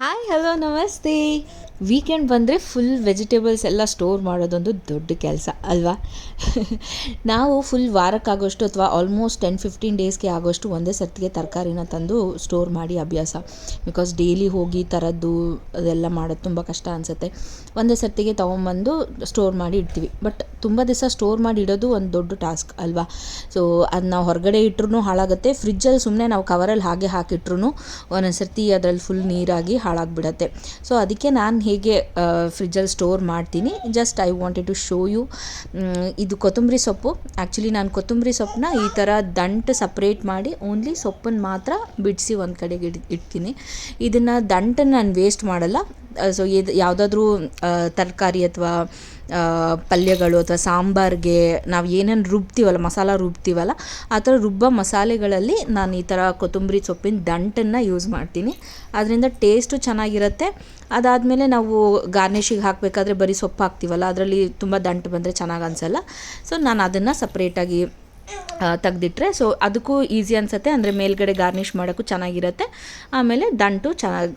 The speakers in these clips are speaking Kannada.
ಹಾಯ್ ಹಲೋ ನಮಸ್ತೆ. ವೀಕೆಂಡ್ ಬಂದರೆ ಫುಲ್ ವೆಜಿಟೇಬಲ್ಸ್ ಎಲ್ಲ ಸ್ಟೋರ್ ಮಾಡೋದೊಂದು ದೊಡ್ಡ ಕೆಲಸ ಅಲ್ವಾ? ನಾವು ಫುಲ್ ವಾರಕ್ಕಾಗೋಷ್ಟು ಅಥವಾ ಆಲ್ಮೋಸ್ಟ್ 10-15 ಡೇಸ್ಗೆ ಆಗೋಷ್ಟು ಒಂದೇ ಸರ್ತಿಗೆ ತರಕಾರಿನ ತಂದು ಸ್ಟೋರ್ ಮಾಡಿ ಅಭ್ಯಾಸ. ಬಿಕಾಸ್ ಡೈಲಿ ಹೋಗಿ ತರದ್ದು ಅದೆಲ್ಲ ಮಾಡೋದು ತುಂಬ ಕಷ್ಟ ಅನಿಸುತ್ತೆ. ಒಂದೇ ಸರ್ತಿಗೆ ತೊಗೊಂಬಂದು ಸ್ಟೋರ್ ಮಾಡಿ ಇಡ್ತೀವಿ. ಬಟ್ ತುಂಬ ದಿವಸ ಸ್ಟೋರ್ ಮಾಡಿ ಇಡೋದು ಒಂದು ದೊಡ್ಡ ಟಾಸ್ಕ್ ಅಲ್ವಾ? ಸೊ ಅದು ನಾವು ಹೊರಗಡೆ ಇಟ್ಟರೂ ಹಾಳಾಗುತ್ತೆ. ಫ್ರಿಜ್ಜಲ್ಲಿ ಸುಮ್ಮನೆ ನಾವು ಕವರಲ್ಲಿ ಹಾಗೆ ಹಾಕಿಟ್ರೂ ಒಂದೊಂದು ಸರ್ತಿ ಅದರಲ್ಲಿ ಫುಲ್ ನೀರಾಗಿ ಹಾಳಾಗಿಬಿಡತ್ತೆ. ಸೊ ಅದಕ್ಕೆ ನಾನು ಹೇಗೆ ಫ್ರಿಜ್ಜಲ್ಲಿ ಸ್ಟೋರ್ ಮಾಡ್ತೀನಿ, just I wanted to show you. ಇದು ಕೊತ್ತಂಬರಿ ಸೊಪ್ಪು. ಆ್ಯಕ್ಚುಲಿ ನಾನು ಕೊತ್ತಂಬರಿ ಸೊಪ್ಪನ್ನ ಈ ಥರ ದಂಟು ಸಪ್ರೇಟ್ ಮಾಡಿ ಓನ್ಲಿ ಸೊಪ್ಪನ್ನು ಮಾತ್ರ ಬಿಡಿಸಿ ಒಂದು ಕಡೆಗೆ ಇಡ್ತೀನಿ. ಇದನ್ನು ದಂಟನ್ನು ನಾನು ವೇಸ್ಟ್ ಮಾಡಲ್ಲ. ಸೊ ಇದು ಯಾವುದಾದ್ರೂ ತರಕಾರಿ ಅಥವಾ ಪಲ್ಯಗಳು ಅಥವಾ ಸಾಂಬಾರಿಗೆ ನಾವು ಏನೇನು ರುಬ್ತೀವಲ್ಲ, ಮಸಾಲ ರುಬ್ತೀವಲ್ಲ, ಆ ಥರ ರುಬ್ಬೋ ಮಸಾಲೆಗಳಲ್ಲಿ ನಾನು ಈ ಥರ ಕೊತ್ತಂಬರಿ ಸೊಪ್ಪಿನ ದಂಟನ್ನು ಯೂಸ್ ಮಾಡ್ತೀನಿ. ಅದರಿಂದ ಟೇಸ್ಟು ಚೆನ್ನಾಗಿರುತ್ತೆ. ಅದಾದಮೇಲೆ ನಾವು ಗಾರ್ನಿಷಿಗೆ ಹಾಕಬೇಕಾದ್ರೆ ಬರೀ ಸೊಪ್ಪು ಹಾಕ್ತೀವಲ್ಲ, ಅದರಲ್ಲಿ ತುಂಬ ದಂಟು ಬಂದರೆ ಚೆನ್ನಾಗಿ ಅನಿಸಲ್ಲ. ಸೊ ನಾನು ಅದನ್ನು ಸಪ್ರೇಟಾಗಿ ತೆಗೆದಿಟ್ರೆ ಸೊ ಅದಕ್ಕೂ ಈಸಿ ಅನಿಸುತ್ತೆ. ಅಂದರೆ ಮೇಲ್ಗಡೆ ಗಾರ್ನಿಷ್ ಮಾಡೋಕ್ಕೂ ಚೆನ್ನಾಗಿರುತ್ತೆ. ಆಮೇಲೆ ದಂಟು ಚೆನ್ನಾಗಿ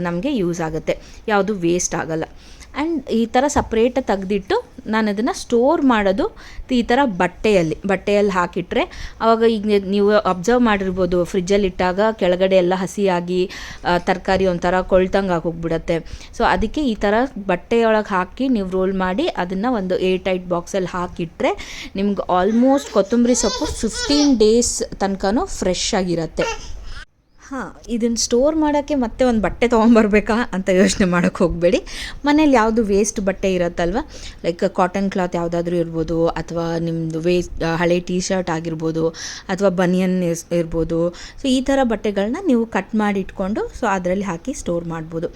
ನಮಗೆ ಯೂಸ್ ಆಗುತ್ತೆ, ಯಾವುದು ವೇಸ್ಟ್ ಆಗೋಲ್ಲ. ಆ್ಯಂಡ್ ಈ ಥರ ಸಪ್ರೇಟಾಗಿ ತೆಗೆದಿಟ್ಟು ನಾನು ಅದನ್ನು ಸ್ಟೋರ್ ಮಾಡೋದು ಈ ಥರ ಬಟ್ಟೆಯಲ್ಲಿ ಹಾಕಿಟ್ರೆ, ಆವಾಗ ಈಗ ನೀವು ಅಬ್ಸರ್ವ್ ಮಾಡಿರ್ಬೋದು, ಫ್ರಿಜ್ಜಲ್ಲಿ ಇಟ್ಟಾಗ ಕೆಳಗಡೆ ಎಲ್ಲ ಹಸಿಯಾಗಿ ತರಕಾರಿ ಒಂಥರ ಕೊಳ್ತಂಗೆ ಆಗೋಗ್ಬಿಡತ್ತೆ. ಸೊ ಅದಕ್ಕೆ ಈ ಥರ ಬಟ್ಟೆಯೊಳಗೆ ಹಾಕಿ ನೀವು ರೋಲ್ ಮಾಡಿ ಅದನ್ನು ಒಂದು ಏರ್ ಟೈಟ್ ಬಾಕ್ಸಲ್ಲಿ ಹಾಕಿಟ್ರೆ ನಿಮ್ಗೆ ಆಲ್ಮೋಸ್ಟ್ ಕೊತ್ತಂಬರಿ ಸೊಪ್ಪು 15 ಡೇಸ್ ತನಕನೂ ಫ್ರೆಶ್ ಆಗಿರುತ್ತೆ. ಇದನ್ನು ಸ್ಟೋರ್ ಮಾಡೋಕ್ಕೆ ಮತ್ತೆ ಒಂದು ಬಟ್ಟೆ ತೊಗೊಂಬರ್ಬೇಕಾ ಅಂತ ಯೋಚನೆ ಮಾಡೋಕ್ಕೆ ಹೋಗಬೇಡಿ. ಮನೇಲಿ ಯಾವುದು ವೇಸ್ಟ್ ಬಟ್ಟೆ ಇರುತ್ತಲ್ವ, ಲೈಕ್ ಕಾಟನ್ ಕ್ಲಾತ್ ಯಾವುದಾದ್ರೂ ಇರ್ಬೋದು, ಅಥವಾ ನಿಮ್ಮದು ಹಳೆ ಟೀ ಶರ್ಟ್ ಆಗಿರ್ಬೋದು, ಅಥವಾ ಬನಿಯನ್ ಇರ್ಬೋದು. ಸೊ ಈ ಥರ ಬಟ್ಟೆಗಳನ್ನ ನೀವು ಕಟ್ ಮಾಡಿ ಇಟ್ಕೊಂಡು ಸೊ ಅದರಲ್ಲಿ ಹಾಕಿ ಸ್ಟೋರ್ ಮಾಡ್ಬೋದು.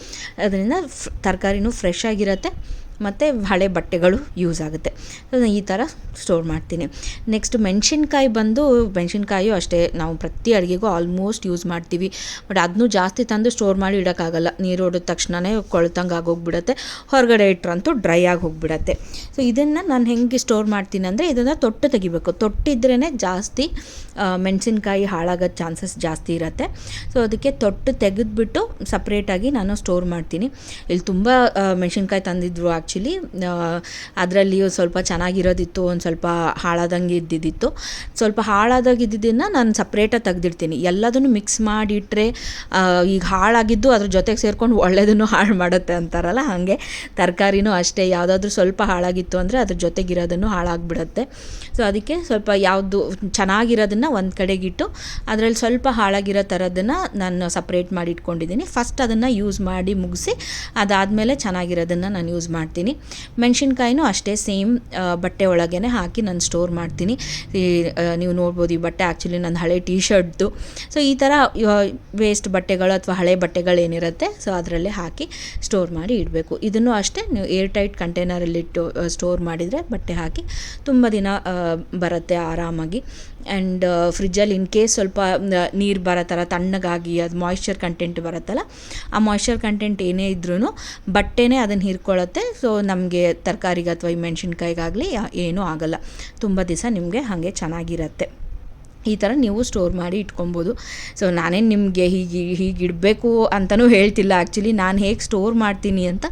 ಅದರಿಂದ ತರಕಾರಿನೂ ಫ್ರೆಶ್ ಆಗಿರುತ್ತೆ ಮತ್ತು ಹಳೆ ಬಟ್ಟೆಗಳು ಯೂಸ್ ಆಗುತ್ತೆ. ಈ ಥರ ಸ್ಟೋರ್ ಮಾಡ್ತೀನಿ. ನೆಕ್ಸ್ಟ್ ಮೆಣಸಿನ್ಕಾಯು ಅಷ್ಟೇ, ನಾವು ಪ್ರತಿ ಅಡುಗೆಗೂ ಆಲ್ಮೋಸ್ಟ್ ಯೂಸ್ ಮಾಡ್ತೀವಿ. ಬಟ್ ಅದನ್ನೂ ಜಾಸ್ತಿ ತಂದು ಸ್ಟೋರ್ ಮಾಡಿ ಇಡೋಕ್ಕಾಗಲ್ಲ. ನೀರು ಹೊಡೆದ ತಕ್ಷಣವೇ ಕೊಳ್ತಂಗೆ ಆಗೋಗ್ಬಿಡತ್ತೆ, ಹೊರಗಡೆ ಇಟ್ಟರಂತೂ ಡ್ರೈ ಆಗಿ ಹೋಗಿಬಿಡತ್ತೆ. ಸೊ ಇದನ್ನು ನಾನು ಹೆಂಗೆ ಸ್ಟೋರ್ ಮಾಡ್ತೀನಿ ಅಂದರೆ, ಇದನ್ನು ತೊಟ್ಟು ತೆಗಿಬೇಕು. ತೊಟ್ಟಿದ್ರೇ ಜಾಸ್ತಿ ಮೆಣಸಿನ್ಕಾಯಿ ಹಾಳಾಗೋ ಚಾನ್ಸಸ್ ಜಾಸ್ತಿ ಇರುತ್ತೆ. ಸೊ ಅದಕ್ಕೆ ತೊಟ್ಟು ತೆಗೆದುಬಿಟ್ಟು ಸಪ್ರೇಟಾಗಿ ನಾನು ಸ್ಟೋರ್ ಮಾಡ್ತೀನಿ. ಇಲ್ಲಿ ತುಂಬ ಮೆಣಸಿನ್ಕಾಯಿ ತಂದಿದ್ರು ಆ್ಯಕ್ಚುಲಿ. ಅದರಲ್ಲಿ ಸ್ವಲ್ಪ ಚೆನ್ನಾಗಿರೋದಿತ್ತು, ಒಂದು ಸ್ವಲ್ಪ ಹಾಳಾದಂಗೆ ಇದ್ದಿದ್ದಿತ್ತು. ಸ್ವಲ್ಪ ಹಾಳಾದಾಗಿದ್ದನ್ನು ನಾನು ಸಪ್ರೇಟಾಗಿ ತೆಗೆದಿಡ್ತೀನಿ. ಎಲ್ಲದನ್ನು ಮಿಕ್ಸ್ ಮಾಡಿಟ್ರೆ ಈಗ ಹಾಳಾಗಿದ್ದು ಅದ್ರ ಜೊತೆಗೆ ಸೇರ್ಕೊಂಡು ಒಳ್ಳೆಯದನ್ನು ಹಾಳು ಮಾಡುತ್ತೆ ಅಂತಾರಲ್ಲ, ಹಾಗೆ ತರಕಾರಿನೂ ಅಷ್ಟೇ. ಯಾವುದಾದ್ರೂ ಸ್ವಲ್ಪ ಹಾಳಾಗಿತ್ತು ಅಂದರೆ ಅದ್ರ ಜೊತೆಗಿರೋದನ್ನು ಹಾಳಾಗಿಬಿಡುತ್ತೆ. ಸೊ ಅದಕ್ಕೆ ಸ್ವಲ್ಪ ಯಾವುದು ಚೆನ್ನಾಗಿರೋದನ್ನು ಒಂದು ಕಡೆಗಿಟ್ಟು ಅದರಲ್ಲಿ ಸ್ವಲ್ಪ ಹಾಳಾಗಿರೋ ಥರದನ್ನು ನಾನು ಸಪ್ರೇಟ್ ಮಾಡಿ ಇಟ್ಕೊಂಡಿದ್ದೀನಿ. ಫಸ್ಟ್ ಅದನ್ನು ಯೂಸ್ ಮಾಡಿ ಮುಗಿಸಿ ಅದಾದಮೇಲೆ ಚೆನ್ನಾಗಿರೋದನ್ನು ನಾನು ಯೂಸ್ ಮಾಡ್ತೀನಿ. ಮೆಣಸಿನ್ಕಾಯಿನೂ ಅಷ್ಟೇ ಸೇಮ್ ಬಟ್ಟೆ ಒಳಗೇ ಹಾಕಿ ನಾನು ಸ್ಟೋರ್ ಮಾಡ್ತೀನಿ. ನೀವು ನೋಡ್ಬೋದು, ಈ ಬಟ್ಟೆ ಆ್ಯಕ್ಚುಲಿ ನನ್ನ ಹಳೆ ಟೀ ಶರ್ಟ್ದು. ಸೊ ಈ ಥರ ವೇಸ್ಟ್ ಬಟ್ಟೆಗಳು ಅಥವಾ ಹಳೆ ಬಟ್ಟೆಗಳೇನಿರುತ್ತೆ ಸೊ ಅದರಲ್ಲೇ ಹಾಕಿ ಸ್ಟೋರ್ ಮಾಡಿ ಇಡಬೇಕು. ಇದನ್ನು ಅಷ್ಟೇ ನೀವು ಏರ್ ಟೈಟ್ ಕಂಟೈನರಲ್ಲಿಟ್ಟು ಸ್ಟೋರ್ ಮಾಡಿದರೆ ಬಟ್ಟೆ ಹಾಕಿ ತುಂಬ ದಿನ ಬರುತ್ತೆ ಆರಾಮಾಗಿ. ಆ್ಯಂಡ್ ಫ್ರಿಜ್ಜಲ್ಲಿ ಇನ್ ಕೇಸ್ ಸ್ವಲ್ಪ ನೀರು ಬರೋ ಥರ ತಣ್ಣಗಾಗಿ ಅದು ಮಾಯ್ಶ್ಚರ್ ಕಂಟೆಂಟ್ ಬರುತ್ತಲ್ಲ, ಆ ಮಾಯ್ಶ್ಚರ್ ಕಂಟೆಂಟ್ ಏನೇ ಇದ್ರೂ ಬಟ್ಟೆನೇ ಅದನ್ನು ಹೀರ್ಕೊಳ್ಳುತ್ತೆ. ಸೊ ನಮಗೆ ತರಕಾರಿಗೆ ಅಥವಾ ಈ ಮೆಣಸಿನ್ಕಾಯಿಗಾಗಲಿ ಏನೂ ಆಗೋಲ್ಲ, ತುಂಬ ದಿವಸ ನಿಮಗೆ ಹಾಗೆ ಚೆನ್ನಾಗಿರುತ್ತೆ. ಈ ಥರ ನೀವು ಸ್ಟೋರ್ ಮಾಡಿ ಇಟ್ಕೊಬೋದು. ಸೊ ನಾನೇನು ನಿಮಗೆ ಹೀಗಿಡಬೇಕು ಅಂತಲೂ ಹೇಳ್ತಿಲ್ಲ. ಆ್ಯಕ್ಚುಲಿ ನಾನು ಹೇಗೆ ಸ್ಟೋರ್ ಮಾಡ್ತೀನಿ ಅಂತ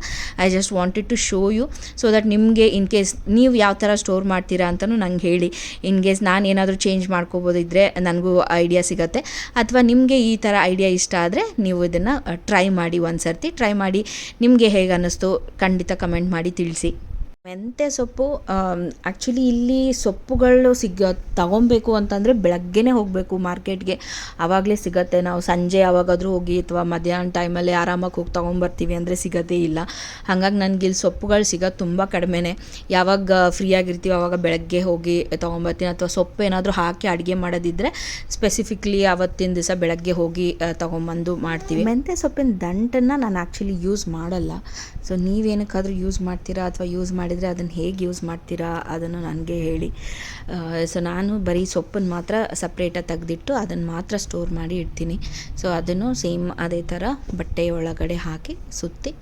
I just wanted to show you, so that ನಿಮಗೆ ಇನ್ ಕೇಸ್ ನೀವು ಯಾವ ಥರ ಸ್ಟೋರ್ ಮಾಡ್ತೀರಾ ಅಂತಲೂ ನಂಗೆ ಹೇಳಿ. ಇನ್ ಕೇಸ್ ನಾನು ಏನಾದರೂ ಚೇಂಜ್ ಮಾಡ್ಕೋಬೋದಿದ್ದರೆ ನನಗೂ ಐಡಿಯಾ ಸಿಗುತ್ತೆ. ಅಥವಾ ನಿಮಗೆ ಈ ಥರ ಐಡಿಯಾ ಇಷ್ಟ ಆದರೆ ನೀವು ಇದನ್ನು ಟ್ರೈ ಮಾಡಿ, ಒಂದು ಸರ್ತಿ ಟ್ರೈ ಮಾಡಿ. ನಿಮಗೆ ಹೇಗೆ ಅನ್ನಿಸ್ತು ಖಂಡಿತ ಕಮೆಂಟ್ ಮಾಡಿ ತಿಳಿಸಿ. ಮೆಂತ್ಯ ಸೊಪ್ಪು ಆ್ಯಕ್ಚುಲಿ ಇಲ್ಲಿ ಸೊಪ್ಪುಗಳು ತಗೊಬೇಕು ಅಂತಂದರೆ ಬೆಳಗ್ಗೆನೇ ಹೋಗಬೇಕು ಮಾರ್ಕೆಟ್ಗೆ, ಆವಾಗಲೇ ಸಿಗುತ್ತೆ. ನಾವು ಸಂಜೆ ಯಾವಾಗಾದರೂ ಹೋಗಿ ಅಥವಾ ಮಧ್ಯಾಹ್ನ ಟೈಮಲ್ಲಿ ಆರಾಮಾಗಿ ಹೋಗಿ ತೊಗೊಂಬರ್ತೀವಿ ಅಂದರೆ ಸಿಗೋದೇ ಇಲ್ಲ. ಹಾಗಾಗಿ ನನಗೆ ಇಲ್ಲಿ ಸೊಪ್ಪುಗಳು ಸಿಗೋದು ತುಂಬ ಕಡಿಮೆನೇ. ಯಾವಾಗ ಫ್ರೀ ಆಗಿರ್ತೀವಿ ಆವಾಗ ಬೆಳಗ್ಗೆ ಹೋಗಿ ತೊಗೊಂಬರ್ತೀನಿ. ಅಥವಾ ಸೊಪ್ಪು ಏನಾದರೂ ಹಾಕಿ ಅಡುಗೆ ಮಾಡೋದಿದ್ದರೆ ಸ್ಪೆಸಿಫಿಕ್ಲಿ ಆವತ್ತಿನ ದಿವಸ ಬೆಳಗ್ಗೆ ಹೋಗಿ ತೊಗೊಂಬಂದು ಮಾಡ್ತೀವಿ. ಮೆಂತ್ಯ ಸೊಪ್ಪಿನ ದಂಟನ್ನು ನಾನು ಆ್ಯಕ್ಚುಲಿ ಯೂಸ್ ಮಾಡಲ್ಲ. ಸೊ ನೀವೇನಕ್ಕಾದರೂ ಯೂಸ್ ಮಾಡ್ತೀರಾ ಅಥವಾ ಯೂಸ್ ಮಾಡಿದರೆ ಅದನ್ನು ಹೇಗೆ ಯೂಸ್ ಮಾಡ್ತೀರಾ ಅದನ್ನು ನನಗೆ ಹೇಳಿ. ಸೊ ನಾನು ಬರೀ ಸೊಪ್ಪನ್ನು ಮಾತ್ರ ಸಪ್ರೇಟಾಗಿ ತೆಗೆದಿಟ್ಟು ಅದನ್ನು ಮಾತ್ರ ಸ್ಟೋರ್ ಮಾಡಿ ಇಡ್ತೀನಿ. ಸೊ ಅದನ್ನು ಸೇಮ್ ಅದೇ ಥರ ಬಟ್ಟೆ ಒಳಗಡೆ ಹಾಕಿ ಸುತ್ತಿ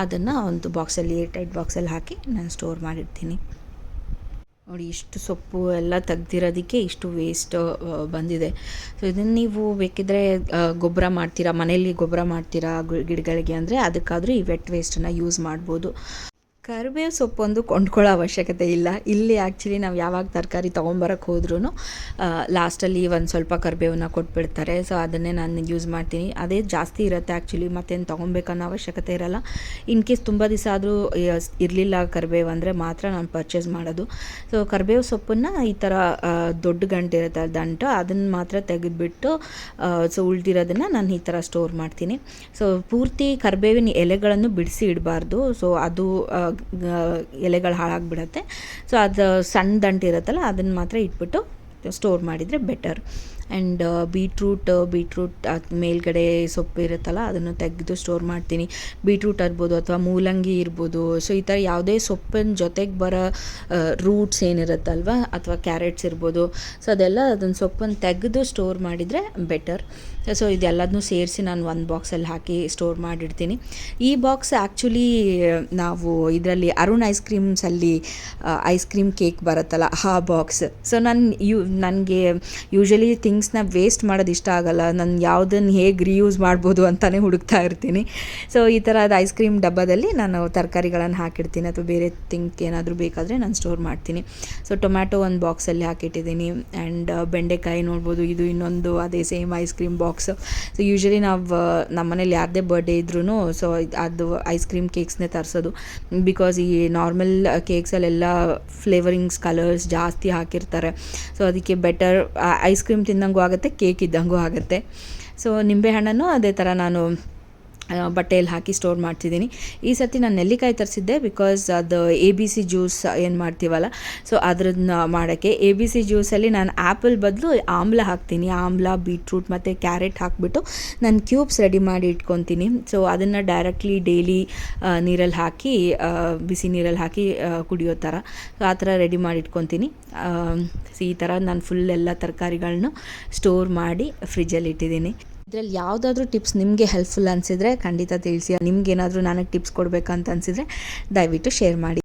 ಅದನ್ನು ಒಂದು ಬಾಕ್ಸಲ್ಲಿ ಏರ್ ಟೈಟ್ ಬಾಕ್ಸಲ್ಲಿ ಹಾಕಿ ನಾನು ಸ್ಟೋರ್ ಮಾಡಿರ್ತೀನಿ. ನೋಡಿ ಇಷ್ಟು ಸೊಪ್ಪು ಎಲ್ಲ ತೆಗ್ದಿರೋದಕ್ಕೆ ಇಷ್ಟು ವೇಸ್ಟ್ ಬಂದಿದೆ. ಸೊ ಇದನ್ನು ನೀವು ಬೇಕಿದ್ದರೆ ಗೊಬ್ಬರ ಮಾಡ್ತೀರಾ, ಮನೆಯಲ್ಲಿ ಗೊಬ್ಬರ ಮಾಡ್ತೀರಾ ಗಿಡಗಳಿಗೆ ಅಂದರೆ ಅದಕ್ಕಾದರೂ ಈ ವೆಟ್ ವೇಸ್ಟನ್ನು ಯೂಸ್ ಮಾಡ್ಬೋದು. ಕರಿಬೇವು ಸೊಪ್ಪೊಂದು ಕೊಂಡ್ಕೊಳ್ಳೋ ಅವಶ್ಯಕತೆ ಇಲ್ಲ. ಇಲ್ಲಿ ಆ್ಯಕ್ಚುಲಿ ನಾವು ಯಾವಾಗ ತರಕಾರಿ ತೊಗೊಂಬರಕ್ಕೆ ಹೋದ್ರೂ ಲಾಸ್ಟಲ್ಲಿ ಒಂದು ಸ್ವಲ್ಪ ಕರಿಬೇವನ್ನ ಕೊಟ್ಬಿಡ್ತಾರೆ. ಸೊ ಅದನ್ನೇ ನಾನು ಯೂಸ್ ಮಾಡ್ತೀನಿ. ಅದೇ ಜಾಸ್ತಿ ಇರುತ್ತೆ ಆ್ಯಕ್ಚುಲಿ, ಮತ್ತೇನು ತೊಗೊಬೇಕನ್ನೋ ಅವಶ್ಯಕತೆ ಇರೋಲ್ಲ. ಇನ್ ಕೇಸ್ ತುಂಬ ದಿವಸ ಆದರೂ ಇರಲಿಲ್ಲ ಕರಿಬೇವು ಅಂದರೆ ಮಾತ್ರ ನಾನು ಪರ್ಚೇಸ್ ಮಾಡೋದು. ಸೊ ಕರಿಬೇವು ಸೊಪ್ಪನ್ನು ಈ ಥರ ದೊಡ್ಡ ಗಂಟು ಇರುತ್ತೆ ದಂಟು, ಅದನ್ನು ಮಾತ್ರ ತೆಗೆದುಬಿಟ್ಟು ಸೊ ಉಳಿದಿರೋದನ್ನು ನಾನು ಈ ಥರ ಸ್ಟೋರ್ ಮಾಡ್ತೀನಿ. ಸೊ ಪೂರ್ತಿ ಕರಿಬೇವಿನ ಎಲೆಗಳನ್ನು ಬಿಡಿಸಿ ಇಡಬಾರ್ದು. ಸೊ ಅದು ಎಲೆಗಳು ಹಾಳಾಗಿಬಿಡತ್ತೆ. ಸೊ ಅದು ಸಣ್ಣ ದಂಟು ಇರುತ್ತಲ್ಲ ಅದನ್ನು ಮಾತ್ರ ಇಟ್ಬಿಟ್ಟು ಸ್ಟೋರ್ ಮಾಡಿದರೆ ಬೆಟರ್. ಆ್ಯಂಡ್ ಬೀಟ್ರೂಟ್ ಮೇಲ್ಗಡೆ ಸೊಪ್ಪು ಇರುತ್ತಲ್ಲ ಅದನ್ನು ತೆಗೆದು ಸ್ಟೋರ್ ಮಾಡ್ತೀನಿ. ಬೀಟ್ರೂಟ್ ಇರ್ಬೋದು ಅಥವಾ ಮೂಲಂಗಿ ಇರ್ಬೋದು. ಸೊ ಈ ಥರ ಯಾವುದೇ ಸೊಪ್ಪಿನ ಜೊತೆಗೆ ಬರೋ ರೂಟ್ಸ್ ಏನಿರುತ್ತಲ್ವ ಅಥವಾ ಕ್ಯಾರೆಟ್ಸ್ ಇರ್ಬೋದು. ಸೊ ಅದನ್ನು ಸೊಪ್ಪನ್ನು ತೆಗೆದು ಸ್ಟೋರ್ ಮಾಡಿದರೆ ಬೆಟರ್. ಸೊ ಇದೆಲ್ಲದನ್ನೂ ಸೇರಿಸಿ ನಾನು ಒಂದು ಬಾಕ್ಸಲ್ಲಿ ಹಾಕಿ ಸ್ಟೋರ್ ಮಾಡಿಡ್ತೀನಿ. ಈ ಬಾಕ್ಸ್ ಆ್ಯಕ್ಚುಲಿ ನಾವು ಇದರಲ್ಲಿ ಅರುಣ್ ಐಸ್ ಕ್ರೀಮ್ಸಲ್ಲಿ ಐಸ್ ಕ್ರೀಮ್ ಕೇಕ್ ಬರುತ್ತಲ್ಲ ಆ ಬಾಕ್ಸ್. ಸೊ ನನಗೆ ಯೂಶಲಿ ಥಿಂಗ್ಸ್ನ ವೇಸ್ಟ್ ಮಾಡೋದು ಇಷ್ಟ ಆಗಲ್ಲ. ನಾನು ಯಾವುದನ್ನು ಹೇಗೆ ರಿಯೂಸ್ ಮಾಡ್ಬೋದು ಅಂತಲೇ ಹುಡುಕ್ತಾ ಇರ್ತೀನಿ. ಸೊ ಈ ಥರದ ಐಸ್ ಕ್ರೀಮ್ ಡಬ್ಬದಲ್ಲಿ ನಾನು ತರಕಾರಿಗಳನ್ನು ಹಾಕಿಡ್ತೀನಿ ಅಥವಾ ಬೇರೆ ಥಿಂಗ್ ಏನಾದರೂ ಬೇಕಾದರೆ ನಾನು ಸ್ಟೋರ್ ಮಾಡ್ತೀನಿ. ಸೊ ಟೊಮ್ಯಾಟೊ ಒಂದು ಬಾಕ್ಸಲ್ಲಿ ಹಾಕಿಟ್ಟಿದ್ದೀನಿ. ಆ್ಯಂಡ್ ಬೆಂಡೆಕಾಯಿ ನೋಡ್ಬೋದು, ಇದು ಇನ್ನೊಂದು ಅದೇ same ice cream box. So usually ನಾವು ನಮ್ಮನೇಲಿ ಯಾರದೇ ಬರ್ಡೇ ಇದ್ರೂ ಸೊ ಅದು ಐಸ್ ಕ್ರೀಮ್ ಕೇಕ್ಸ್ನೇ ತರಿಸೋದು. ಬಿಕಾಸ್ ಈ ನಾರ್ಮಲ್ ಕೇಕ್ಸಲ್ಲೆಲ್ಲ ಫ್ಲೇವರಿಂಗ್ಸ್ ಕಲರ್ಸ್ ಜಾಸ್ತಿ ಹಾಕಿರ್ತಾರೆ. ಸೊ ಅದಕ್ಕೆ ಬೆಟರ್ ಐಸ್ ಕ್ರೀಮ್ ತಿಂದಂಗೂ ಆಗುತ್ತೆ, ಕೇಕ್ ಇದ್ದಂಗೂ ಆಗುತ್ತೆ. ಸೊ ನಿಂಬೆಹಣ್ಣನ್ನು ಅದೇ ಥರ ನಾನು ಬಟ್ಟೆಯಲ್ಲಿ ಹಾಕಿ ಸ್ಟೋರ್ ಮಾಡ್ತಿದ್ದೀನಿ. ಈ ಸರ್ತಿ ನಾನು ನೆಲ್ಲಿಕಾಯಿ ತರಿಸಿದ್ದೆ ಬಿಕಾಸ್ ಅದು ABC ಜ್ಯೂಸ್ ಏನು ಮಾಡ್ತೀವಲ್ಲ ಸೊ ಅದನ್ನ ಮಾಡೋಕ್ಕೆ. ABC ಜ್ಯೂಸಲ್ಲಿ ನಾನು ಆ್ಯಪಲ್ ಬದಲು ಆಮ್ಲ ಹಾಕ್ತೀನಿ. ಆಮ್ಲ, ಬೀಟ್ರೂಟ್ ಮತ್ತು ಕ್ಯಾರೆಟ್ ಹಾಕಿಬಿಟ್ಟು ನಾನು ಕ್ಯೂಬ್ಸ್ ರೆಡಿ ಮಾಡಿ ಇಟ್ಕೊತೀನಿ. ಸೊ ಅದನ್ನು ಡೈರೆಕ್ಟ್ಲಿ ಡೈಲಿ ನೀರಲ್ಲಿ ಹಾಕಿ ಬಿಸಿ ನೀರಲ್ಲಿ ಹಾಕಿ ಕುಡಿಯೋ ಥರ ಆ ಥರ ರೆಡಿ ಮಾಡಿ ಇಟ್ಕೊತೀನಿ. ಈ ಥರ ನಾನು ಫುಲ್ ಎಲ್ಲ ತರಕಾರಿಗಳನ್ನ ಸ್ಟೋರ್ ಮಾಡಿ ಫ್ರಿಜ್ಜಲ್ಲಿ ಇಟ್ಟಿದ್ದೀನಿ. ಇದರಲ್ಲಿ ಯಾವುದಾದ್ರೂ ಟಿಪ್ಸ್ ನಿಮಗೆ ಹೆಲ್ಪ್ಫುಲ್ ಅನಿಸಿದರೆ ಖಂಡಿತ ತಿಳಿಸಿ. ನಿಮ್ಗೇನಾದರೂ ನನಗೆ ಟಿಪ್ಸ್ ಕೊಡಬೇಕಂತ ಅನಿಸಿದರೆ ದಯವಿಟ್ಟು ಶೇರ್ ಮಾಡಿ.